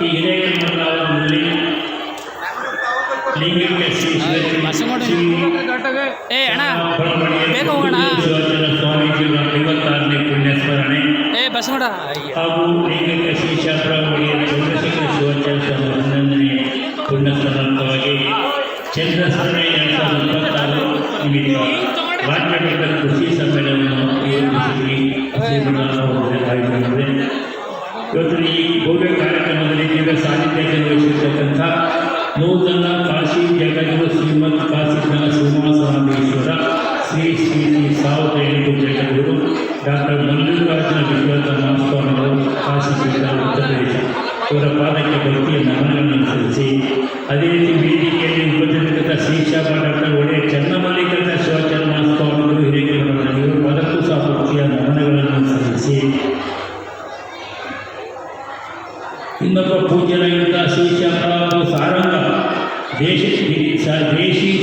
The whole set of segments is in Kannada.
ಈ ಹಿರೇಕಲ್ಮಠದಲ್ಲಿ ಲಿಂಗಕ್ಕೆ ಸ್ವಾಮೀಜಿಗಳ 56ನೇ ಪುಣ್ಯಸ್ಮರಣೆ ಹಾಗೂ ಲಿಂಗಕ್ಕೆ ಶ್ರೀಶಾಸ್ತ್ರ ಒಡೆಯರ ಚಂದ್ರಶೇಖರ ಶಿವಾಚಾರ್ಯ ಸ್ವಾಮಿ 11ನೇ ಪುಣ್ಯಸ್ಮರಣಾರ್ಥವಾಗಿ ಚಂದ್ರಸ್ಮರಣೆ 2026 ನಿಮಿತ್ತ ರಾಜ್ಯಮಟ್ಟದ ಕೃಷಿ ಸಮ್ಮೇಳನವನ್ನು ಆಯೋಜಿಸಿದೆ. ಇವತ್ತು ಈ ಭವ್ಯ ಕಾರ್ಯಕ್ರಮದಲ್ಲಿ ದಿವ್ಯ ಸಾನ್ನಿಧ್ಯ ನಿರ್ವಹಿಸಿರ್ತಕ್ಕಂಥ ನೂತನ ಕಾಶಿ ಜಗದ್ಗುರು ಶ್ರೀಮದ್ ಕಾಶಿನಾಥ ಶ್ರೀನಿವಾಸರಾಮೇಶ್ವರ ಶ್ರೀ ಶ್ರೀ ಶ್ರೀ 1008 ಜಗದ್ಗುರು ಡಾಕ್ಟರ್ ಮಲ್ಲಿಕಾರ್ಜುನ ವಿಶ್ವನಾಥ ಸ್ವಾಮಿಗಳು ಕಾಶಿ ಕ್ಷೇತ್ರ ಉತ್ತರ ಪ್ರದೇಶ ಇವರ ಪಾದಕ್ಕೆ ಭಕ್ತಿಯ ನಮನಗಳನ್ನು ಸಲ್ಲಿಸಿ, ಅದೇ ರೀತಿ ವೇದಿಕೆಯಲ್ಲಿ ಉಪಸ್ಥಿತರಿದ್ದ ಶ್ರೀಶಾಪ ಡಾಕ್ಟರ್ ಒಡೆಯ ಚನ್ನಮಲ್ಲಿಕಾರ್ಜುನ ಶಿವಾಚಾರ್ಯ ಸ್ವಾಮಿಗಳು ಹಿರೇಕಲ್ಮಠದಲ್ಲಿ ಇವರ ಪದಕ್ಕೂ ಸಹ ಭಕ್ತಿಯ ನಮನಗಳನ್ನು ಸಲ್ಲಿಸಿ, ಇನ್ನೊಬ್ಬ ಪೂಜ್ಯರಾಗಿದ್ದ ಶ್ರೀಶಾಪ ಸಾರಂಗ ದೇಶಿ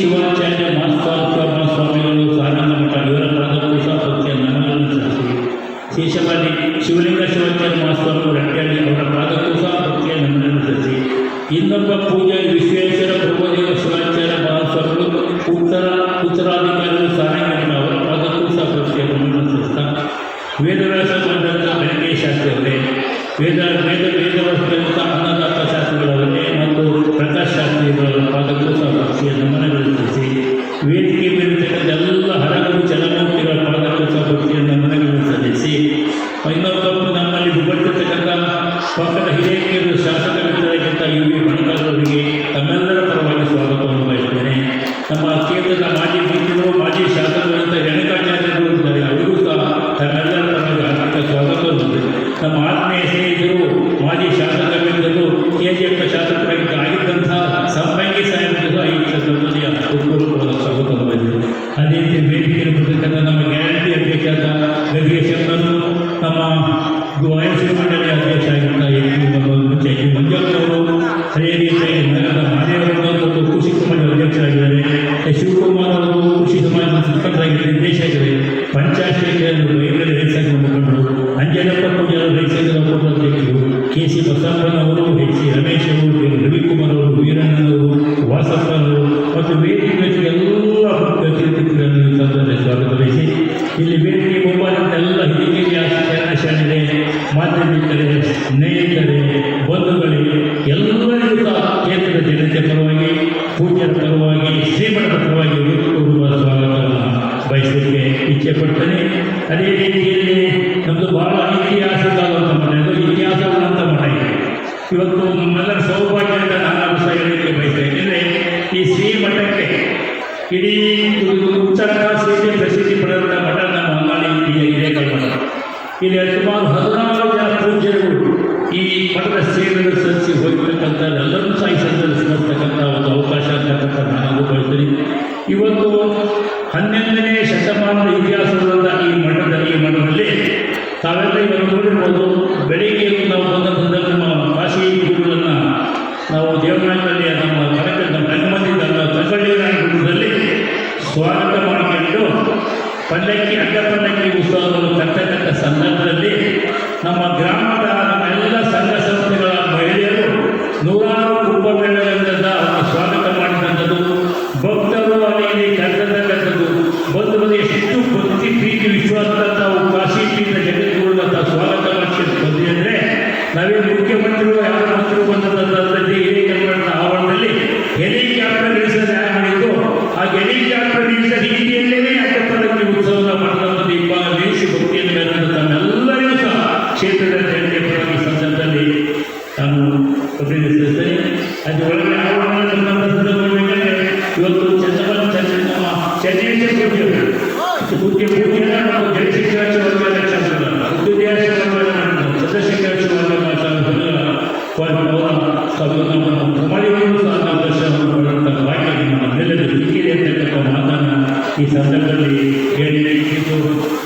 ಶಿವಾಚಾರ್ಯ ಮಹಾಸ್ವಾಮಿಗಳು ಸಾರಂಗ ಮಠ ಇವರ ಪದಕ್ಕೂ ಸಹ ಭಕ್ತಿಯ ನಮನಗಳನ್ನು ಸಲ್ಲಿಸಿ, ಶೇಷವಾದಿ ಶಿವಲಿಂಗ ಶಿವಾಚಾರ್ಯ ಮಹಾಸ್ವಾಮಿಗಳು ರಟ್ಟಾಡಿ ಅವರ ಪಾದಕ್ಕೂ ಸಹ ಭಕ್ತಿಯ ನಮನಗಳನ್ನು ಸಲ್ಲಿಸಿ, ಇನ್ನೊಬ್ಬ ಪೂಜ್ಯ ವಿಶ್ವೇಶ್ವರ ಪ್ರಭುದೇವ ಶಿವಾಚಾರ್ಯ ಮಹಾಸ್ವಾಮಿಗಳು ಉತ್ತರಾಧಿಕಾರಿಗಳು ಸಾರಂಗ ಅವರ ಪಾದಕ್ಕೂ ಸಹ ಭಕ್ತಿಯ ನಮನಗಳನ್ನು ಸಲ್ಲಿಸ್ತಾ, ವೇದವ್ಯಾಸ ಬಂದಂಥ ಬೆಳಗ್ಗೆ ಶಾಸ್ತ್ರಿ ಅವರೇ, ವೇದವರ್ಷದಂಥ ಅನ್ನದಾತ ಶಾಸ್ತ್ರಿಗಳವರೇ ಮತ್ತು ಪ್ರಕಾಶ್ ಶಾಸ್ತ್ರಿಗಳವರ ಪಾದಕ್ಕೂ ಸಹ ಭಕ್ತಿಯ ನಮನಗಳನ್ನು ಸಲ್ಲಿಸಿ, ವೇದಿಕೆ ಮೇಲಿರ್ತಕ್ಕಂಥ ಎಲ್ಲ ಹರಗಳು ಚಲಮೂರ್ತಿಗಳ ಪಾದಕ್ಕೂ ಸಹ ಭಕ್ತಿಯ ನಮನಗಳನ್ನು ಸಲ್ಲಿಸಿ, ಇನ್ನೊಬ್ಬ ನಮ್ಮಲ್ಲಿ ಉಪಸ್ಥಿತಕ್ಕಂಥ ಪಕ್ಕದ ಹಿರಿಯರು ಶಾಸಕ ಮಿತ್ರರಾಗಿದ್ದ UV ಬಣಕಾರರಿಗೆ ತಮ್ಮೆಲ್ಲರ ಪರವಾಗಿ ಸ್ವಾಗತವನ್ನು ಬಯಸುತ್ತೇನೆ. ನಮ್ಮ ಕ್ಷೇತ್ರದ ಮಾಜಿ ಮಿತ್ರರು ಮಾಜಿ ಶಾಸಕರಂತ ರೇಣುಕಾಚಾರ್ಯರು ಇದ್ದಾರೆ, ಅವರಿಗೂ ಸಹ ತಮ್ಮೆಲ್ಲರ ಪರವಾಗಿ ಹಾರ್ದಿಕ ಸ್ವಾಗತವನ್ನು. ನಮ್ಮ ಆತ್ಮೀಯ ಸ್ನೇಹಿತರು ಮಾಜಿ ಶಾಸಕ ಮಿತ್ರರು KGF ಶಾಸಕರಾಗಿದ್ದಂಥ ಸಂಪಂಗಿ ಸಾಹೇಬರು ಸಹ ಈ ಕ್ಷೇತ್ರದಲ್ಲಿ ಉತ್ಪೂರ್ವಕವಾದ ಸ್ವಾಗತವನ್ನು ಬಯಸಿದರು. ಅದೇ ರೀತಿ ವೇದಿಕೆಯಲ್ಲಿ ಬರ್ತಕ್ಕಂಥ ನಮ್ಮ ಗ್ಯಾರಂಟಿ ಅಧ್ಯಕ್ಷರಾದ ಗದಿಗೇಶಪ್ಪನವರು, ನಮ್ಮ ವಾಯುಶ್ರೀ ಮಂಡಳಿ ಅಧ್ಯಕ್ಷ ಆಗಿದ್ದ ಮುಂಚೆ ಮಂಜಪ್ಪನವರು, ಅದೇ ರೀತಿಯಾಗಿ ನಗರದ ಮಾದೇವರವರು ಕೃಷಿ ಸಮಾಜದ ಅಧ್ಯಕ್ಷರಾಗಿದ್ದಾರೆ, ಶಿವಕುಮಾರ್ ಅವರು ಕೃಷಿ ಸಮಾಜದ ಮುಖಂಡರಾಗಿ ನಿರ್ದೇಶಕರು, ಪಂಚಾಯತ್ ರೈತರ ರೈತ ಮುಖಂಡರು, ಅಂಜನಪ್ಪ ಪೂಜಾರ ರೈತ ಅಧ್ಯಕ್ಷರು, KC ಬಸಪ್ಪನವರು, HC ರಮೇಶ್ ಅವರು, ರವಿಕುಮಾರ್ ಅವರು, ವೀರಣ್ಣನವರು, ವಾಸಪ್ಪನವರು ಮತ್ತು ವೇದಿಕೆ ಎಲ್ಲ ಅತಿಥಿಗಳನ್ನು ಸ್ವಾಗತ ಬಯಸಿ, ಇಲ್ಲಿ ವೇದಿಕೆ ಮುಂಬಾಲಿದ್ದೆಲ್ಲ ಹಿರಿಯ ಶರಣೆ ಮಾಧ್ಯಮಿಕರೇ, ಸ್ನೇಹಿತರೇ, ಬಂಧುಗಳೇ ಎಲ್ಲರಿಗೂ ಸಹ ಕ್ಷೇತ್ರದ ಜನತೆ ಪರವಾಗಿ, ಪೂಜ್ಯರ ಪರವಾಗಿ, ಶ್ರೀಮಠದ ಪರವಾಗಿ ಸ್ವಾಗತವನ್ನು ಬಯಸಲಿಕ್ಕೆ ಇಚ್ಛೆ ಪಡ್ತೇನೆ. ಅದೇ ರೀತಿಯಲ್ಲಿ ನಮ್ಮದು ಬಹಳ ಇತಿಹಾಸವಾದಂಥ ಮಠ, ಇದು ಇತಿಹಾಸವಾದಂಥ ಮಠ ಇದೆ. ಇವತ್ತು ನಮ್ಮೆಲ್ಲರ ಸೌಭಾಗ್ಯದಿಂದ ನಾನು ಸಹ ಹೇಳಲಿಕ್ಕೆ ಬಯಸ್ತೇನೆ. ಏಕೆಂದರೆ ಈ ಶ್ರೀಮಠಕ್ಕೆ ಇಡೀ ಉತ್ತರ ಕಾಶಿಗೆ ಪ್ರಸಿದ್ಧಿ ಪಡೆದಂಥ ಮಠ ನಮ್ಮ ಹೊನ್ನಾಳಿ ಹಿರೇಕಲ್ಮಠ. ಇಲ್ಲಿ ಸುಮಾರು 16 ಜನ ಪೂಜ್ಯರು ಈ ಮಠದ ಸೇವೆಯನ್ನು ಸಲ್ಲಿಸಿ ಹೋಗಿರ್ತಕ್ಕಂಥ ಎಲ್ಲರೂ ಸಹ ಈ ಸಂದರ್ಶಿಸ್ತಕ್ಕಂಥ ಒಂದು ಅವಕಾಶ ಅಂತಕ್ಕಂಥ ನಾನು ಬಯಸ್ತೀನಿ. ಇವತ್ತು 11ನೇ ಶತಮಾನದ ಇತಿಹಾಸವಾದ ಈ ಮಠದಲ್ಲಿ ತಾವೆಲ್ಲ ಇವರು ನೋಡಿರ್ಬೋದು. ಬೆಳಿಗ್ಗೆ ನಾವು ಬಂದ ಸಂದರ್ಭ ಕಾಶಿ ಗುರುಗಳನ್ನು ನಾವು ದೇವನಾಥಲ್ಲಿ ನಮ್ಮ ರಂಗಮಂದಿರ ತಂಗಳ್ಳಿ ಸ್ವಾಗತ ಮಾಡಿಕೊಂಡು ಪಲ್ಲಕ್ಕಿ ಅಡ್ಡಪಲ್ಲಕ್ಕಿ ಉತ್ಸವವನ್ನು ತರ್ತಕ್ಕಂಥ ಸಂದರ್ಭದಲ್ಲಿ ನಮ್ಮ ಗ್ರಾಮದ ನಮ್ಮೆಲ್ಲ ಸಂಘ ಸಂಸ್ಥೆಗಳ ಮಹಿಳೆಯರು ನೂರಾರು ಕುಂಭಮೇಳಗಳಿಂದ ಸ್ವಾಗತ ಮಾಡಿದಂಥದ್ದು, ಭಕ್ತರು ಅಲ್ಲಿ ಕರೆತಕ್ಕಂಥದ್ದು, ಬಂದು ಎಷ್ಟು ಭಕ್ತಿ ಪ್ರೀತಿ ವಿಶ್ವಾಸ ನಾವು ಕಾಶಿ ಪೀಠ ಜಗದ್ಗುರುಗಳ ಸ್ವಾಗತ ಮಾಡಿಸಿ ಅಂದರೆ ನಾವೇ ಮುಖ್ಯಮಂತ್ರಿಗಳು ಯಾವ ಮಂತ್ರಿಗಳು ಬಂದಂಥದ್ದಲ್ಲಿ ಹಿರೇಕಲ್ಮಠದ ಆವರಣದಲ್ಲಿ ಹೆಲಿಕಾಪ್ಟರ್ ಇಳಿಸಲು ಯಾರು ಮಾಡಿದ್ದು, ಆ ಹೆಲಿಕಾಪ್ಟರ್ ಇಳಿಸಿದ ರೀತಿಯಲ್ಲೇ ಅಡ್ಡಪಲ್ಲಕ್ಕಿ ಉತ್ಸವದ ಮಾಡಿದಂಥದ್ದು ನಿಲ್ಲಿಸಿ ಭಕ್ತಿಯನ್ನು ಬೆಳೆದಂಥ ತಮ್ಮೆಲ್ಲರಿಗೂ ಸಹ ಕ್ಷೇತ್ರದ ಜನತೆ ಪರವಾಗಿ ಸಂದರ್ಭದಲ್ಲಿ ನಾನು ಅಭಿನಂದಿಸುತ್ತೇನೆ. ಅದು ಒಳಗಡೆ ಆವರಣ ಸಂದರ್ಭದಲ್ಲಿ ಇವತ್ತು ಚಂದ್ರೇಶ್ವರ ಪೂಜ್ಯರ ನಾವು ಜಯಶಂಕರಾಚಾರ್ಯ ಈ ಸಂದರ್ಭದಲ್ಲಿ ಹೇಳಿದ್ದು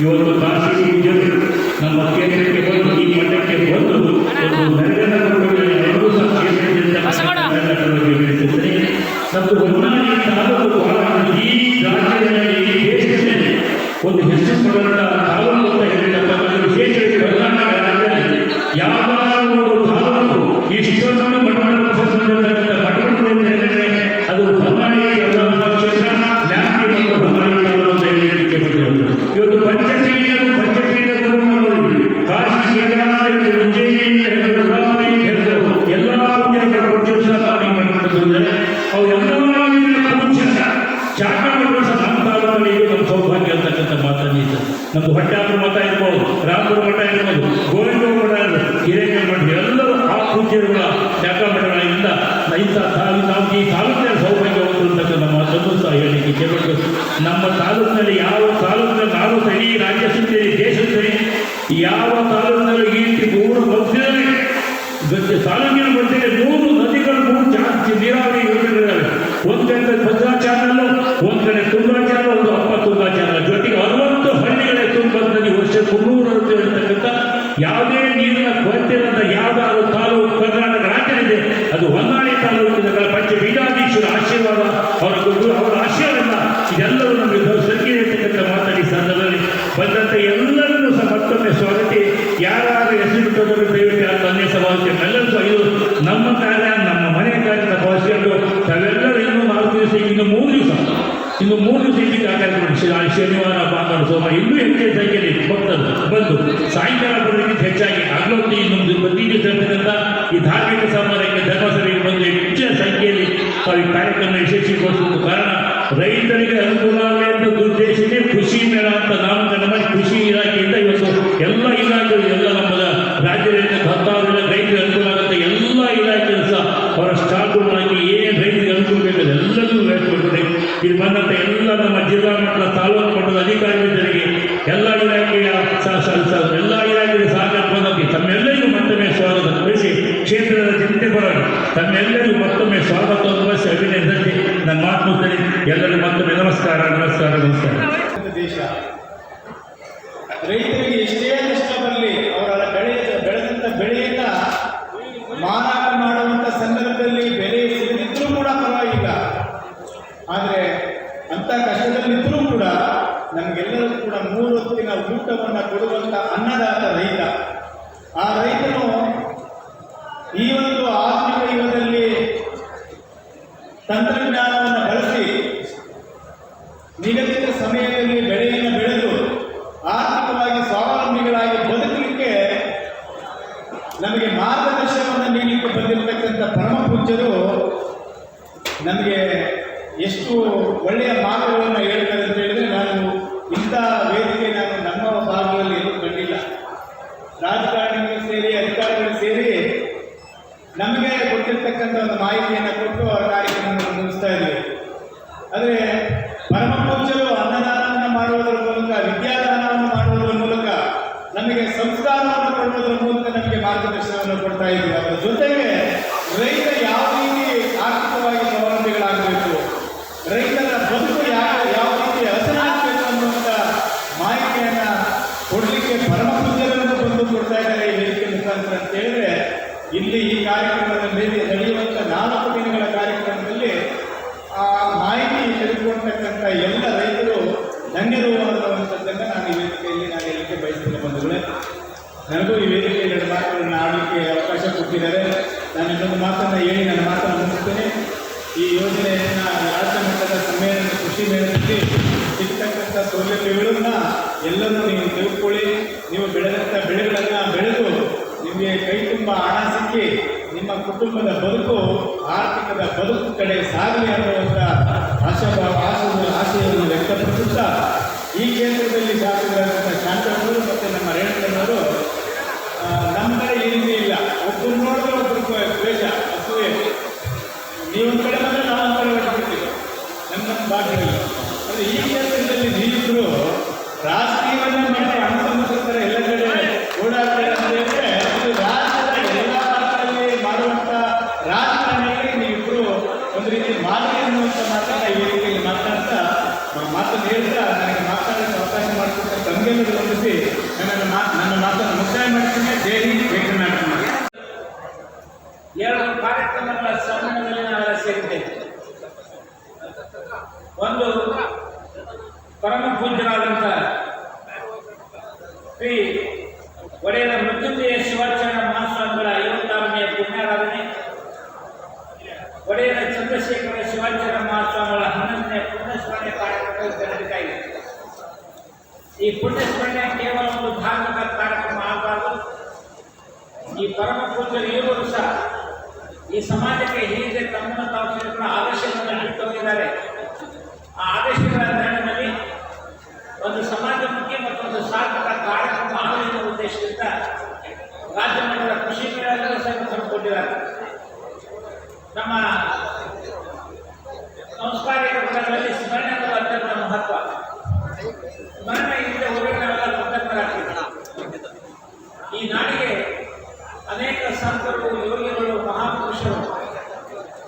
ಇವತ್ತು ಕಾಶಿ ಪೂಜ್ಯರು ನಮ್ಮ ಕ್ಷೇತ್ರಕ್ಕೆ ಬಂದು ಈ ಮಠಕ್ಕೆ ಬಂದು ನಮ್ಮದು ಹೊನ್ನಾಳಿ ತಾಲೂಕು ಈ ರಾಜ್ಯದಲ್ಲಿ ದೇಶದಲ್ಲಿ ಒಂದು ಹೆಸರು ಪಡೆದ ತಾಲೂಕು ಅಂತ ಹೇಳಿದ ವಿಶೇಷ ಕರ್ನಾಟಕ ರಾಜ್ಯದಲ್ಲಿ ಯಾವ ತಾಲೂಕು ಇಷ್ಟೊಂದು ಪೂಜ್ಯರುಗಳ ಶಾಖಾಮಠಗಳಿಂದ ಇಂಥ ನಾವು ಈ ತಾಲೂಕಿನ ಸೌಭಾಗ್ಯವಂತರು ಅಂತಕ್ಕಂಥ ಮಾತನ್ನು ಸಹ ಹೇಳಲಿಕ್ಕೆ ಕೇಳಬೇಕು. ನಮ್ಮ ತಾಲೂಕಿನಲ್ಲಿ ಯಾವ ತಾಲೂಕಿನಲ್ಲಿ ನಾವು ಸರಿ, ರಾಜ್ಯ ಸುತ್ತಲಿ, ದೇಶ ಸರಿ, ಯಾವ ತಾಲೂಕಿನಲ್ಲಿ ಈ ರೀತಿ 3 ಮಧ್ಯದಲ್ಲಿ ತಾಲೂಕಿನ ಮಧ್ಯೆ 3 ನದಿಗಳು 3 ಜಾಸ್ತಿ ನೀರಾವರಿ ಯೋಜನೆಗಳಿವೆ. ಒಂದು ಕಡೆ ಭದ್ರಾ ಚಾನಲ್, ಒಂದು ಕಡೆ ತುಂಗಾ ಚಾನಲ್, ಒಂದು ಅಪ್ಪ ತುಂಗಾ ಚಾನಲ್, ಜೊತೆಗೆ 60 ಹಳ್ಳಿಗಳೇ ತುಂಗಾ ನದಿ ವರ್ಷ 300 ಇರತಕ್ಕಂಥ ಯಾವುದೇ ನೀರಿನ ಕೊರತೆ ಇಲ್ಲದ ಯಾವುದಾದ್ರು ತಾಲೂಕು ಕರ್ನಾಟಕ ರಾಜ್ಯವಿದೆ ಅದು ಹೊನ್ನಾಳಿ ತಾಲೂಕಿನ ಪಂಚ ಬೀಜಾಧೀಶರ ಆಶೀರ್ವಾದ, ಅವರ ಆಶೀರ್ವಾದ ಇದೆಲ್ಲವೂ ನಮಗೆ ಸಂಖ್ಯೆ ಇರತಕ್ಕಂಥ ಮಾತಾಡಿ ಸಂದರ್ಭದಲ್ಲಿ ಬಂದಂಥ ಎಲ್ಲರನ್ನೂ ಸಹ ಮತ್ತೊಮ್ಮೆ ಸ್ವಾಗತಿ. ಯಾರು ಹೆಸರು ಬಿಟ್ಟೋದ್ರು ದಯವಿಟ್ಟು ಆ ತಂದೆ ಸಭಾಕ್ಕೆ ಎಲ್ಲರೂ ಸಹ ಇದು ನಮ್ಮ ಕಾರ್ಯ, ನಮ್ಮ ಮನೆ ಕಾರ್ಯ ಭಾವಿಸಿಕೊಂಡು ತಾವೆಲ್ಲರೂ ಇನ್ನೂ 4 ದಿವಸ, ಇನ್ನು 3 ದಿವಸ ಇದ್ದಿದ್ದ ಕಾರ್ಯಕ್ರಮ ಶನಿವಾರ, ಭಾನುವಾರ, ಸೋಮವಾರ ಇನ್ನೂ ಹೆಚ್ಚಿನ ಸಂಖ್ಯೆಯಲ್ಲಿ ಭಕ್ತರು ಬಂದು ಸಾಯಂಕಾಲ ಬರೋದಕ್ಕಿಂತ ಹೆಚ್ಚಾಗಿ ಆಗಲೊತ್ತು ಇನ್ನೊಂದು ಪ್ರತಿ ದಿವಸ ಇರ್ತಕ್ಕಂಥ ಈ ಧಾರ್ಮಿಕ ಸಮಾರಂಭಕ್ಕೆ ಧರ್ಮಸಭೆಗೆ ಬಂದು ಹೆಚ್ಚಿನ ಸಂಖ್ಯೆಯಲ್ಲಿ ಈ ಕಾರ್ಯಕ್ರಮ ಯಶಸ್ವಿಗೊಳಿಸುವ ಕಾರಣ ರೈತರಿಗೆ ಅನುಕೂಲ ಆಗಲಿ ಅಂತ ಉದ್ದೇಶನೇ ಕೃಷಿ ಮೇಳ ಅಂತ ನಾಮಕರಣ ಮಾಡಿ ಕೃಷಿ ಇಲಾಖೆಯಿಂದ ಇವತ್ತು ಎಲ್ಲ ಇಲಾಖೆಗಳು, ಎಲ್ಲ ನಮ್ಮ ರಾಜ್ಯದಿಂದ 10,000 ರೈತರಿಗೆ ಅನುಕೂಲ ಆಗುತ್ತೆ. ಎಲ್ಲ ಇಲಾಖೆಗಳು ಸಹ ಅವರ ಸ್ಟಾಫ್ ಆಗಿ ಏನು ರೈತರಿಗೆ ಅನುಕೂಲ ಬೇಕು ಎಲ್ಲರಿಗೂ ವ್ಯವಸ್ಥೆ ಇದು ಬಂದಂಥ ಎಲ್ಲ ನಮ್ಮ ಜಿಲ್ಲಾ ಮಟ್ಟದ, ತಾಲೂಕು ಮಟ್ಟದ ಅಧಿಕಾರಿಗಳಿಗೆ, ಎಲ್ಲ ಇಲಾಖೆಯ ಎಲ್ಲ ಇಲಾಖೆಯ ಸಹಕಾರ ಬಂದಕ್ಕೆ ತಮ್ಮೆಲ್ಲರಿಗೂ ಮತ್ತೊಮ್ಮೆ ಸ್ವಾಗತ ಬಯಸಿ, ಕ್ಷೇತ್ರದ ಜನತೆ ಪರವಾಗಿ ತಮ್ಮೆಲ್ಲರಿಗೂ ಮತ್ತೊಮ್ಮೆ ಸ್ವಾಗತವನ್ನು ಬಯಸಿ ಅಭಿನಂದಿಸಿ ನನ್ನ ಮಾತು ಮುಗಿಸಿ ಎಲ್ಲರಿಗೂ ಮತ್ತೊಮ್ಮೆ ನಮಸ್ಕಾರ. ದೇಶ ರೈತರಿಗೆ ಎಷ್ಟೇ ಕಷ್ಟ ಬರಲಿ ಅವರ ಬೆಳೆದಂಥ ಬೆಳೆಯನ್ನ ಮಾರಾಟ ಮಾಡುವಂಥ ಸಂದರ್ಭದಲ್ಲಿ ಬೆಲೆ ಸಿಗದಿದ್ದರೂ ಕೂಡ ಪರವಾಗಿಲ್ಲ. ಆದರೆ ಅಂಥ ಕಷ್ಟದಲ್ಲಿದ್ದರೂ ಕೂಡ ನಮಗೆಲ್ಲರಿಗೂ ಕೂಡ 3 ಹೊತ್ತಿನ ಊಟವನ್ನು ಕೊಡುವಂಥ ಅನ್ನದಾತ ರೈತ. ಆ ರೈತನು ಈ ಒಂದು ಆಧುನಿಕ ಯುಗದಲ್ಲಿ ತಂತ್ರಜ್ಞಾನವನ್ನು ಬಳಸಿ ನಿಗದಿತ ಸಮಯದಲ್ಲಿ ಬೆಳೆಯನ್ನು ಬೆಳೆದು ಆರ್ಥಿಕವಾಗಿ ಸ್ವಾವಲಂಬಿಗಳಾಗಿ ಬದುಕಲಿಕ್ಕೆ ನಮಗೆ ಮಾರ್ಗದರ್ಶನವನ್ನು ನೀಡಲಿಕ್ಕೆ ಬಂದಿರತಕ್ಕಂಥ ಪರಮ ಪೂಜ್ಯರು ನಮಗೆ ಎಷ್ಟು ಒಳ್ಳೆಯ ಮಾತುಗಳನ್ನು ಹೇಳ್ತಾರೆ ಅಂತ ಹೇಳಿದರೆ, ನಾನು ಇಂಥ ವೇದಿಕೆ ನಮ್ಮ ಭಾಗದಲ್ಲಿ ಎಲ್ಲೂ ಕಂಡಿಲ್ಲ. ರಾಜಕಾರಣಿಗಳು ಸೇರಿ, ಅಧಿಕಾರಿಗಳು ಸೇರಿ ನಮಗೆ ಕೊಟ್ಟಿರ್ತಕ್ಕಂಥ ಒಂದು ಮಾಹಿತಿಯನ್ನು ಕೊಟ್ಟು ಅವರ ಕಾರ್ಯಕ್ರಮವನ್ನು ಮುಗಿಸ್ತಾ ಇದ್ದೀವಿ. ಆದರೆ ಪರಮ ಪೂಜ್ಯರು ಅನ್ನದಾನವನ್ನು ಮಾಡುವುದರ ಮೂಲಕ, ವಿದ್ಯಾದಾನವನ್ನು ಮಾಡುವುದರ ಮೂಲಕ, ನಮಗೆ ಸಂಸ್ಕಾರವನ್ನು ಕೊಡುವುದರ ಮೂಲಕ ನಮಗೆ ಮಾರ್ಗದರ್ಶನವನ್ನು ಕೊಡ್ತಾ ಇದ್ದೀವಿ. ಅದರ ಜೊತೆಗೆ ರೈತ ಯಾವ ರೀತಿ ಆರ್ಥಿಕವಾಗಿ ಸ್ವಾವಲಂಬಿಗಳಾಗಬೇಕು, ರೈತರ ಬದುಕು ಯಾವ ರೀತಿ ಹಸನಾಗಬೇಕು ಅನ್ನುವಂಥ ಮಾಹಿತಿಯನ್ನು ಕೊಡಲಿಕ್ಕೆ ಪರಮ ಪೂಜ್ಯರನ್ನು ಬಂದು ಕೊಡ್ತಾ ಇದ್ದಾರೆ ಈ ವೇದಿಕೆ ಮುಖಾಂತರ ಅಂತ ಹೇಳಿದ್ರೆ, ಇಲ್ಲಿ ಈ ಕಾರ್ಯಕ್ರಮದಲ್ಲಿ ನಡೆಯುವಂಥ 4 ದಿನಗಳ ಕಾರ್ಯಕ್ರಮದಲ್ಲಿ ಆ ಮಾಹಿತಿ ತೆಗೆದುಕೊಳ್ತಕ್ಕಂಥ ಎಲ್ಲ ರೈತರು ಧನ್ಯರು ಅನ್ನುವಂಥದ್ದನ್ನು ನಾನು ಈ ವೇದಿಕೆಯಲ್ಲಿ ಹೇಳಲಿಕ್ಕೆ ಬಯಸ್ತೇನೆ. ಬಂಧುಗಳೇ, ನನಗೂ ಈ ವೇದಿಕೆಯಲ್ಲಿ 2 ಮಾತುಗಳನ್ನು ಆಡಲಿಕ್ಕೆ ಅವಕಾಶ ಕೊಟ್ಟಿದ್ದಾರೆ. ನಾನು ಇನ್ನೊಂದು ಮಾತನ್ನು ಹೇಳಿ ನನ್ನ ಮಾತನ್ನು ಮುಗಿಸ್ತೇನೆ. ಈ ಯೋಜನೆಯನ್ನು ರಾಜ್ಯ ಮಟ್ಟದ ಸಮ್ಮೇಳನ ಕೃಷಿ ಮೇಳದಲ್ಲಿ ಸಿಗ್ತಕ್ಕಂಥ ಸೌಲಭ್ಯಗಳನ್ನು ಎಲ್ಲರೂ ನೀವು ತೆಗೆದುಕೊಳ್ಳಿ. ನೀವು ಬೆಳೆದಂಥ ಬೆಳೆಗಳನ್ನು ಬೆಳೆದು ನಿಮಗೆ ಕೈ ತುಂಬ ಹಣ ಸಿಕ್ಕಿ ನಿಮ್ಮ ಕುಟುಂಬದ ಬದುಕು, ಆರ್ಥಿಕದ ಬದುಕು ಕಡೆ ಸಾಗಲಿ ಅನ್ನುವಂಥ ಆಶಯವನ್ನು ವ್ಯಕ್ತಪಡಿಸುತ್ತಾ, ಈ ಕ್ಷೇತ್ರದಲ್ಲಿ ಶಾಸಕರಾದಂಥ ಶಾಂತನವರು ಮತ್ತು ನಮ್ಮ ರೇಣುಕಣ್ಣವರು ನಮ್ಮ ಕಡೆ ಈ ರೀತಿ ಇಲ್ಲ. ಒಬ್ಬರು ನೋಡಿದ್ರೆ ಒಬ್ಬರು ದ್ವೇಷ, ಅಸೂಯೆ. ನೀವೊಂದು ಕಡೆ ಬಂದರೆ ನಾವೊಂದು ಕಡೆ ಹೊರಟಿರ್ತೀವಿ ನಮ್ಮ ಭಾಷೆಗಳು. ಅಂದರೆ ಈ ಕ್ಷೇತ್ರದಲ್ಲಿ ನೀವಿಬ್ಬರು ರಾಜಕೀಯವನ್ನು ಮಾಡಿ ಹಣ ಸಂಬಂಧಿಸ್ತಾರೆ, ಎಲ್ಲ ಕಡೆ ಓಡಾಡ್ತಾರೆ ಅಂತ ಹೇಳಿದ್ರೆ ಇದು ರಾಜ್ಯದ ಎಲ್ಲ ಭಾಗದಲ್ಲಿ ಮಾಡುವಂಥ ರಾಜಕಾರಣಿಗಳಿಗೆ ನೀವಿಬ್ಬರು ಒಂದು ರೀತಿ ಮಾದರಿ ಅನ್ನುವಂಥ ಮಾತನ್ನು ಈ ವೇದಿಕೆಯಲ್ಲಿ ಮಾತನಾಡ್ತಾ ಮಾತನ್ನು ಹೇಳ್ತಾ ನನಗೆ ಮಾತನಾಡೋಕ್ಕೆ ಅವಕಾಶ ಮಾಡಿಕೊಟ್ಟ ತಮಗೆಲ್ಲರೂ ವಂದಿಸಿ ನನ್ನ ಮಾತನ್ನು ಮುಕ್ತಾಯ ಮಾಡ್ತೀನಿ. ಜೈ ಹಿಂದ್, ಜೈ ಕರ್ನಾಟಕ. 2 ಕಾರ್ಯಕ್ರಮಗಳ ಸಮ್ಮೇಳನದಲ್ಲಿ ನಾವೆಲ್ಲ ಸೇರಿದ್ದೇವೆ. ಒಂದು ಪರಮ ಪೂಜ್ಯರಾದಂಥ ಶ್ರೀ ಒಡೆಯರ ಮೃತ್ಯುಂಜಯ ಶಿವಾಚಾರ್ಯ ಮಹಾಸ್ವಾಮಿಗಳ 56ನೇ ಪುಣ್ಯಾರಾಧನೆ, ಒಡೆಯರ ಚಂದ್ರಶೇಖರ ಶಿವಾಚಾರ್ಯ ಮಹಾಸ್ವಾಮಿಗಳ 11ನೇ ಪುಣ್ಯಸ್ಮರಣೆ ಕಾರ್ಯಕ್ರಮದಲ್ಲಿ ನಡೀತಾ ಇದೆ. ಈ ಪುಣ್ಯಸ್ಮರಣೆ ಕೇವಲ ಒಂದು ಧಾರ್ಮಿಕ ಕಾರ್ಯಕ್ರಮ ಆಗಬಾರದು. ಈ ಪರಮ ಪೂಜ್ಯರು ಈ ವರ್ಷ ಈ ಸಮಾಜಕ್ಕೆ ಹೀಗೆ ತಮ್ಮನ್ನು ತಾವು ಸೇರಿದ ಆದರ್ಶಗಳನ್ನು ಬಿಟ್ಟು ಹೋಗಿದ್ದಾರೆ. ಆ ಆದರ್ಶಗಳ ನೆರಳಿನಲ್ಲಿ ಒಂದು ಸಮಾಜಮುಖಿ ಮತ್ತು ಒಂದು ಸಾರ್ಥಕ ಕಾರ್ಯಕ್ರಮ ಆಗಲಿರುವ ಉದ್ದೇಶದಿಂದ ರಾಜ್ಯ ಮಟ್ಟದ ಕೃಷಿ ಮೇಳಗಳು ಸ್ವಲ್ಪ ಕೊಟ್ಟಿದ್ದಾರೆ. ನಮ್ಮ ಸಂಸ್ಕಾರಿಕ ಗುಣಗಳಲ್ಲಿ ಸ್ಮರಣೆ ಅನ್ನೋದು ಅತ್ಯಂತ ಮಹತ್ವ. ಸ್ಮರಣೆ ಇಲ್ಲದೆ ಹೋಗಿ ನಾವೆಲ್ಲ ಕೃತಜ್ಞರಾಗ್ತೀವಿ. ಈ ನಾಡಿಗೆ ಅನೇಕ ಸಂತರು, ಯೋಗಿಗಳು, ಮಹಾಪುರುಷರು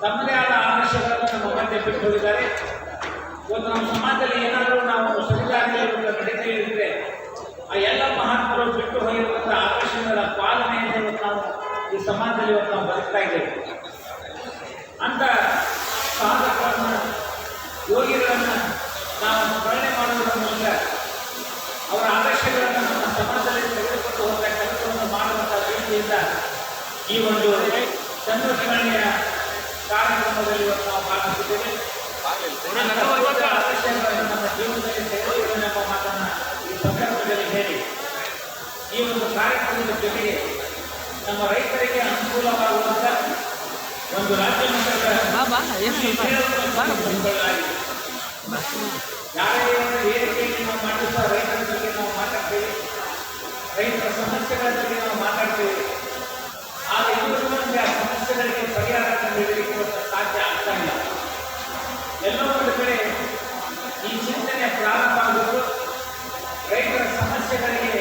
ತಮ್ಮದೇ ಆದ ಆದರ್ಶಗಳನ್ನು ನಮ್ಮ ಮಧ್ಯೆ ಬಿಟ್ಟು ಹೋಗಿದ್ದಾರೆ. ಇವತ್ತು ನಮ್ಮ ಸಮಾಜದಲ್ಲಿ ಏನಾದರೂ ನಾವು ಸಂವಿಧಾನದಲ್ಲಿ ನಡೀತಾ ಇದ್ದರೆ ಆ ಎಲ್ಲ ಮಹಾತ್ಮರು ಬಿಟ್ಟು ಹೋಗಿರುವಂಥ ಆದರ್ಶಗಳ ಪಾಲನೆಯನ್ನು ಇವತ್ತು ನಾವು ಈ ಸಮಾಜದಲ್ಲಿ ಇವತ್ತು ನಾವು ಬದುಕ್ತಾ ಇದ್ದೇವೆ. ಅಂತ ಸಾಧಕರನ್ನು, ಯೋಗಿಗಳನ್ನು ನಾವು ಸ್ಮರಣೆ ಮಾಡುವುದರ ಮೂಲಕ ಅವರ ಆದರ್ಶಗಳನ್ನು ನಮ್ಮ ಸಮಾಜದಲ್ಲಿ ತೆಗೆದುಕೊಂಡು ಹೋದ ಕೆಲಸವನ್ನು ಮಾಡುವಂಥ ರೀತಿಯಿಂದ ಈ ಒಂದು ಚಂದ್ರಸ್ಮರಣೆಯ ಕಾರ್ಯಕ್ರಮದಲ್ಲಿ ಇವತ್ತು ನಾವು ಭಾಗವಹಿಸಿದ್ದೇವೆ. ಆದರ್ಶಗಳನ್ನು ನಮ್ಮ ಜೀವನದಲ್ಲಿ ತೆಗೆದುಕೊಳ್ಳುವ ಎಂಬ ಮಾತನ್ನು ಈ ಸಂದರ್ಭದಲ್ಲಿ ಹೇಳಿ, ಈ ಒಂದು ಕಾರ್ಯಕ್ರಮದ ಜೊತೆಗೆ ನಮ್ಮ ರೈತರಿಗೆ ಅನುಕೂಲವಾಗುವಂಥ ಒಂದು ರಾಜ್ಯ ಮಟ್ಟದ ಯಾರೇ ಒಂದು ವೇದಿಕೆಯಲ್ಲಿ ನಾವು ಮಾಡಿಸುವ ರೈತರ ಬಗ್ಗೆ ನಾವು ಮಾತಾಡ್ತೇವೆ, ರೈತರ ಸಮಸ್ಯೆಗಳ ಬಗ್ಗೆ ನಾವು ಮಾತಾಡ್ತೇವೆ. ಆದರೆ ಇವರು ನಮಗೆ ಆ ಸಮಸ್ಯೆಗಳಿಗೆ ಪರಿಹಾರ ಕಂಡುಹಿಡಿಯಲಿಕ್ಕೆ ಸಾಧ್ಯ ಆಗ್ತಾ ಇಲ್ಲ. ಎಲ್ಲೋ ಒಂದು ಕಡೆ ಈ ಚಿಂತನೆ ಪ್ರಾರಂಭ ಆಗುವುದು, ರೈತರ ಸಮಸ್ಯೆಗಳಿಗೆ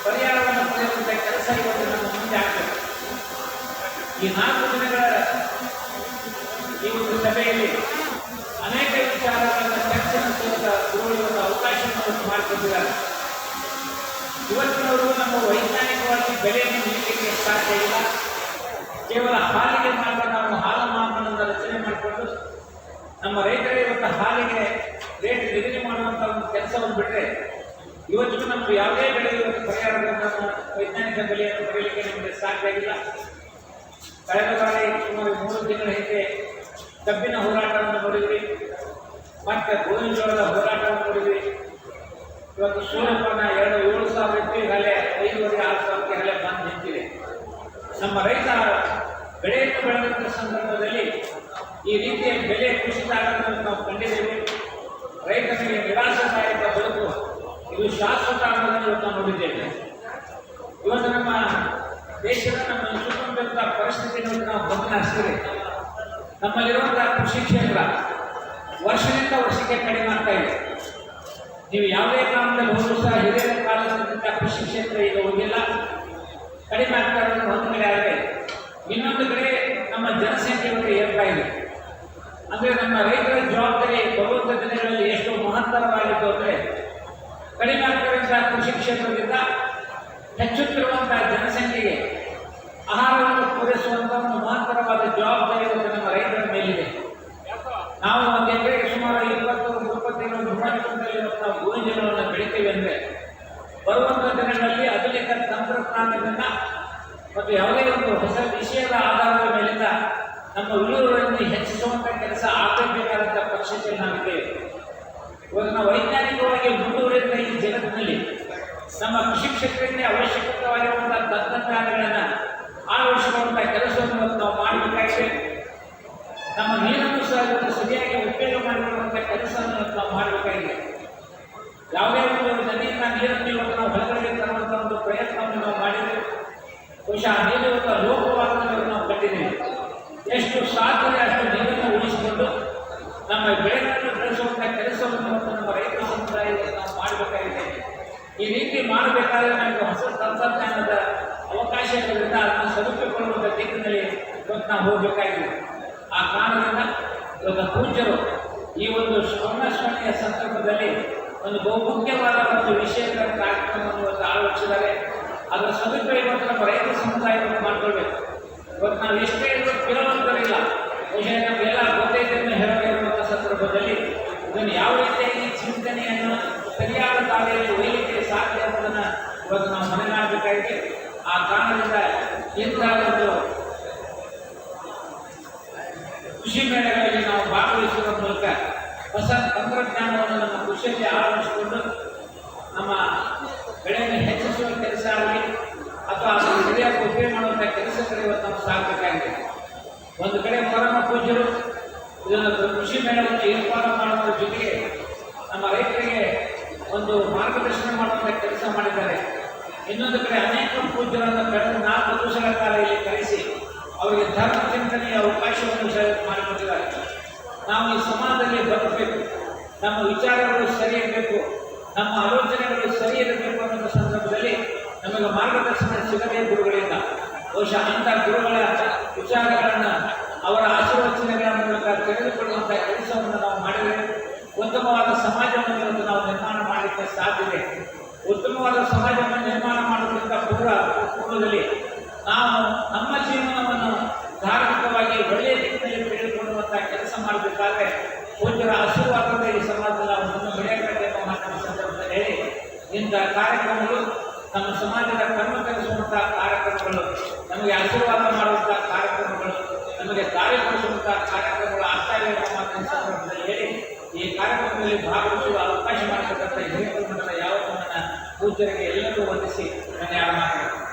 ಪರಿಹಾರವನ್ನು ಪಡೆಯುವಂಥ ಕೆಲಸ ಇವತ್ತು ನಮ್ಮ ಮುಂದೆ ಆಗಬೇಕು. ಈ 4 ದಿನಗಳ ಈ ಒಂದು ಸಭೆಯಲ್ಲಿ ಅನೇಕ ವಿಚಾರಗಳನ್ನು ಚರ್ಚೆ ನಡೆಸುವಂಥ ಗುರುಗಳು ಅವಕಾಶವನ್ನು ಮಾಡಿಕೊಟ್ಟಿದ್ದಾರೆ. ಇವತ್ತಿನವರು ನಮ್ಮ ವೈಜ್ಞಾನಿಕವಾಗಿ ಬೆಲೆಯನ್ನು ನೀಡಲಿಕ್ಕೆ ಸಾಧ್ಯ ಇಲ್ಲ. ಕೇವಲ ಹಾಲಿಗೆ ಮಾತ್ರ ನಾವು ಹಾಲು ಮಾಪನವನ್ನು ರಚನೆ ಮಾಡಿಕೊಂಡು ನಮ್ಮ ರೈತರಿಗೆ ಇವತ್ತು ಹಾಲಿಗೆ ರೇಟ್ ನಿಗದಿ ಮಾಡುವಂಥ ಒಂದು ಕೆಲಸವನ್ನು ಬಿಟ್ಟರೆ ಇವತ್ತು ನಮಗೆ ಯಾವುದೇ ಬೆಳೆಗೆ ಇವತ್ತು ಪರಿಹಾರಗಳನ್ನು ವೈಜ್ಞಾನಿಕ ಬೆಲೆಯನ್ನು ಪಡೆಯಲಿಕ್ಕೆ ನಮಗೆ ಸಾಧ್ಯ ಇಲ್ಲ. ಕಳೆದ ಬಾರಿ ಸುಮಾರು 3 ತಿಂಗಳ ಹಿಂದೆ ಕಬ್ಬಿನ ಹೋರಾಟವನ್ನು ನೋಡಿದ್ವಿ, ಮತ್ತು ಗೋವಿನ ಜೋಳದ ಹೋರಾಟವನ್ನು ನೋಡಿದ್ವಿ. ಇವತ್ತು ಸೂರ್ಯಪಾನ 7,000 ರೂಪಾಯಿಗಾಲೇ 5,500-6,000 ಬಂದು ನಿಂತಿದೆ. ನಮ್ಮ ರೈತ ಬೆಳೆಯನ್ನು ಬೆಳೆದಂಥ ಸಂದರ್ಭದಲ್ಲಿ ಈ ರೀತಿಯ ಬೆಲೆ ಕುಸಿತ ಆಗೋದನ್ನು ನಾವು ಕಂಡಿದ್ದೇವೆ. ರೈತನಿಗೆ ನಿರಾಶಾದಾಯಕ ಬದುಕು ಇದು ಶಾಶ್ವತ ಅನ್ನೋದನ್ನು ಇವತ್ತು ನಾವು ನೋಡಿದ್ದೇವೆ. ಇವತ್ತು ನಮ್ಮ ದೇಶದ ನಮ್ಮ ಸುತ್ತಮುತ್ತ ಪರಿಸ್ಥಿತಿಗಳನ್ನು ನಾವು ಗಮನಿಸಿದರೆ ನಮ್ಮಲ್ಲಿರುವಂಥ ಕೃಷಿ ಕ್ಷೇತ್ರ ವರ್ಷದಿಂದ ವರ್ಷಕ್ಕೆ ಕಡಿಮೆ ಆಗ್ತಾ ಇದೆ. ನೀವು ಯಾವುದೇ ಕಾಲದಲ್ಲಿ ಹೋದರೂ ಸಹ ಹಿರಿಯರ ಕಾಲದಿಂದ ಕೃಷಿ ಕ್ಷೇತ್ರ ಈಗ ಹೋಗಿಲ್ಲ, ಕಡಿಮೆ ಆಗ್ತಾ ಇರೋದು ಒಂದು ಕಡೆ ಆಗಿದೆ. ಇನ್ನೊಂದು ಕಡೆ ನಮ್ಮ ಜನಸಂಖ್ಯೆ ಬಗ್ಗೆ ಏರ್ತಾ ಇದೆ. ಅಂದರೆ ನಮ್ಮ ರೈತರ ಜವಾಬ್ದಾರಿ ಬರುವಂಥ ದಿನಗಳಲ್ಲಿ ಎಷ್ಟು ಮಹತ್ತರವಾಗಿತ್ತು ಅಂದರೆ ಕಡಿಮೆ ಆಗ್ತಿರುವಂಥ ಕೃಷಿ ಕ್ಷೇತ್ರದಿಂದ ಹೆಚ್ಚುತ್ತಿರುವಂಥ ಜನಸಂಖ್ಯೆಗೆ ಆಹಾರವನ್ನು ಪೂರೈಸುವಂಥ ಒಂದು ಮಹತ್ತರವಾದ ಜವಾಬ್ದಾರಿ ಇವತ್ತು ನಮ್ಮ ರೈತರ ಮೇಲಿದೆ. ನಾವು ಒಂದು ಎಕರೆಗೆ ಸುಮಾರು 20-30 ಕ್ವಿಂಟಲ್ ನಾವು ಗೋವಿನ ಜೋಳವನ್ನು ಬೆಳಿತೀವಿ ಅಂದರೆ ಬರುವಂಥ ದಿನಗಳಲ್ಲಿ ಆಧುನಿಕ ತಂತ್ರಜ್ಞಾನದಿಂದ ಮತ್ತು ಯಾವುದೇ ಒಂದು ಹೊಸ ವಿಷಯದ ಆಧಾರದ ಮೇಲಿಂದ ನಮ್ಮ ಇಳುವರಿಯನ್ನು ಹೆಚ್ಚಿಸುವಂಥ ಕೆಲಸ ಆಗಬೇಕಾದಂಥ ಪರಿಸ್ಥಿತಿಯಲ್ಲಿ ನಾವಿದ್ದೇವೆ. ಇವಾಗ ನಾವು ವೈಜ್ಞಾನಿಕವಾಗಿ ಮುಂದುವರಿದ ಈ ಜಗತ್ತಿನಲ್ಲಿ ನಮ್ಮ ಕೃಷಿ ಕ್ಷೇತ್ರಕ್ಕೆ ಅವಶ್ಯಕವಾಗಿರುವಂಥ ತಂತ್ರಜ್ಞಾನಗಳನ್ನು ಅಳವಡಿಸಿಕೊಳ್ಳುವಂಥ ಕೆಲಸವನ್ನು ನಾವು ಮಾಡಬೇಕಾಗಿದೆ. ನಮ್ಮ ನೀರನ್ನು ಸಹ ಇವತ್ತು ಸರಿಯಾಗಿ ಉಪಯೋಗ ಮಾಡಿಕೊಳ್ಳುವಂಥ ಕೆಲಸವನ್ನು ನಾವು ಮಾಡಬೇಕಾಗಿದೆ. ಯಾವುದೇ ಒಂದು ನದಿಯಿಂದ ನೀರನ್ನು ಇವತ್ತು ನಾವು ಹೊರಗಡೆ ತರುವಂಥ ಒಂದು ಪ್ರಯತ್ನವನ್ನು ನಾವು ಮಾಡಿದ್ದೇವೆ. ಬಹುಶಃ ಆ ನೀರು ಇವತ್ತು ಲೋಪವಾಗುವುದನ್ನು ನಾವು ಕಂಡಿದ್ದೇವೆ. ಎಷ್ಟು ಸಾಧ್ಯ ಅಷ್ಟು ನೀರನ್ನು ಉಳಿಸಿಕೊಂಡು ನಮ್ಮ ಬೆಳೆಗಳನ್ನು ಬೆಳೆಸುವಂಥ ಕೆಲಸವನ್ನು ಇವತ್ತು ನಮ್ಮ ರೈತ ಸಮುದಾಯದಲ್ಲಿ ನಾವು ಮಾಡಬೇಕಾಗಿದೆ. ಈ ರೀತಿ ಮಾಡಬೇಕಾದ್ರೆ ನಮಗೆ ಹೊಸ ತಂತ್ರಜ್ಞಾನದ ಅವಕಾಶಗಳಿಂದ ಅದನ್ನು ಸದುಪಯೋಗಗೊಳ್ಳುವಂಥ ದಿಕ್ಕಿನಲ್ಲಿ ಇವತ್ತು ನಾವು ಹೋಗಬೇಕಾಗಿದೆ. ಆ ಕಾರಣದಿಂದ ಇವತ್ತು ಪೂಜ್ಯರು ಈ ಒಂದು ಸ್ಮರಣೆಯ ಸಂದರ್ಭದಲ್ಲಿ ಒಂದು ಬಹುಮುಖ್ಯವಾದ ಒಂದು ವಿಷಯಗಳ ಕಾರ್ಯಕ್ರಮವನ್ನು ಇವತ್ತು ಅಳವಡಿಸಿದ್ದಾರೆ. ಅದರ ಸದುಪಯೋಗ ನಮ್ಮ ರೈತ ಸಮುದಾಯವನ್ನು ಮಾಡಿಕೊಳ್ಬೇಕು. ಇವತ್ತು ನಾವು ಎಷ್ಟೇ ಇವತ್ತು ಕೇಳುವಂತರಿಲ್ಲ, ಬಹುಶಃ ನಮಗೆಲ್ಲ ಗೊತ್ತೈತೆಯನ್ನು ಹೇಳೋದಿರುವಂಥ ಸಂದರ್ಭದಲ್ಲಿ ಇದನ್ನು ಯಾವ ರೀತಿಯಾಗಿ ಚಿಂತನೆಯನ್ನು ಸರಿಯಾದ ದಾರಿಯಲ್ಲಿ ಒಯ್ಯಲಿಕ್ಕೆ ಸಾಧ್ಯ ಅನ್ನೋದನ್ನು ಇವತ್ತು ನಾವು ಮನಗಾಣಬೇಕಾಗಿದೆ. ಆ ಕಾರಣದಿಂದ ಇಂತಹ ಒಂದು ಕೃಷಿ ಮೇಳಗಳಲ್ಲಿ ನಾವು ಭಾಗವಹಿಸುವ ಮೂಲಕ ಹೊಸ ತಂತ್ರಜ್ಞಾನವನ್ನು ನಮ್ಮ ಕೃಷಿಯಲ್ಲಿ ಅಳವಡಿಸಿಕೊಂಡು ನಮ್ಮ ಬೆಳೆಯನ್ನು ಹೆಚ್ಚಿಸುವ ಕೆಲಸ ಆಗಲಿ ಅಥವಾ ಅದನ್ನು ಸರಿಯಾಗಿ ಉಪಯೋಗ ಮಾಡುವಂಥ ಕೆಲಸಗಳು ಇವತ್ತು ನಾವು ಸಾಗಬೇಕಾಗಿದೆ. ಒಂದು ಕಡೆ ಪರಮ ಪೂಜ್ಯರು ಇದನ್ನು ಕೃಷಿ ಮೇಳವನ್ನು ಏರ್ಪಾಡು ಮಾಡುವುದರ ಜೊತೆಗೆ ನಮ್ಮ ರೈತರಿಗೆ ಒಂದು ಮಾರ್ಗದರ್ಶನ ಮಾಡುವಂಥ ಕೆಲಸ ಮಾಡಿದ್ದಾರೆ. ಇನ್ನೊಂದು ಕಡೆ ಅನೇಕ ಪೂಜ್ಯರನ್ನು ಕಳೆದ 4 ದಿವಸಗಳ ಕಾಲ ಇಲ್ಲಿ ಕರೆಸಿ ನಮ್ಮ ವಿಚಾರಗಳು ಸರಿ ಇರಬೇಕು, ನಮ್ಮ ಆಲೋಚನೆಗಳು ಸರಿ ಇರಬೇಕು ಅನ್ನೋ ಸಂದರ್ಭದಲ್ಲಿ ನಮಗೆ ಮಾರ್ಗದರ್ಶನ ಸಿಗದೇ ಗುರುಗಳಿಂದ. ಬಹುಶಃ ಅಂಥ ಗುರುಗಳ ವಿಚಾರಗಳನ್ನು ಅವರ ಆಶೀರ್ವಚನೆಗಳ ಮೂಲಕ ತೆಗೆದುಕೊಳ್ಳುವಂಥ ಕೆಲಸವನ್ನು ನಾವು ಮಾಡಿದರೆ ಉತ್ತಮವಾದ ಸಮಾಜವನ್ನು ಇವತ್ತು ನಾವು ನಿರ್ಮಾಣ ಮಾಡಲಿಕ್ಕೆ ಸಾಧ್ಯತೆ. ಉತ್ತಮವಾದ ಸಮಾಜವನ್ನು ನಿರ್ಮಾಣ ಮಾಡೋದಕ್ಕಿಂತ ಪೂರ್ವದಲ್ಲಿ ನಾವು ನಮ್ಮ ಜೀವನವನ್ನು ಧಾರ್ಮಿಕವಾಗಿ ಒಳ್ಳೆಯ ದಿಕ್ಕಿನಲ್ಲಿ ತೆಗೆದುಕೊಳ್ಳುವಂಥ ಕೆಲಸ ಮಾಡಬೇಕಾದ್ರೆ ಪೂಜ್ಯರ ಆಶೀರ್ವಾದದ ಈ ಸಮಾಜದಲ್ಲಿ ನಾವು ಮುಂದೆ ಬೆಳೆಯಬೇಕು ಎಂಬ ಮಾತನ್ನು ಸಂದರ್ಭದಲ್ಲಿ ಹೇಳಿ, ಇಂಥ ಕಾರ್ಯಕ್ರಮಗಳು ನಮ್ಮ ಸಮಾಜದ ಕರ್ಮ ಕಲಿಸುವಂಥ ಕಾರ್ಯಕ್ರಮಗಳು, ನಮಗೆ ಆಶೀರ್ವಾದ ಮಾಡುವಂಥ ಕಾರ್ಯಕ್ರಮಗಳು, ನಮಗೆ ಕಾರ್ಯಗೊಳಿಸುವಂಥ ಕಾರ್ಯಕ್ರಮಗಳು ಆಗ್ತಾ ಇದೆ ಎಂಬ ಮಾತಿನ ಸಂದರ್ಭದಲ್ಲಿ ಹೇಳಿ, ಈ ಕಾರ್ಯಕ್ರಮದಲ್ಲಿ ಭಾಗವಹಿಸುವ ಅವಕಾಶ ಮಾಡತಕ್ಕಂಥ ಹಿರಿಯ ಮಂಡಲ ಯಾವತ್ತೂ ನನ್ನ ಪೂಜ್ಯರಿಗೆ ಎಲ್ಲರಿಗೂ ವಂದಿಸಿ ನಾನು ಯಾರು ಮಾತಾಡ್ತೀನಿ.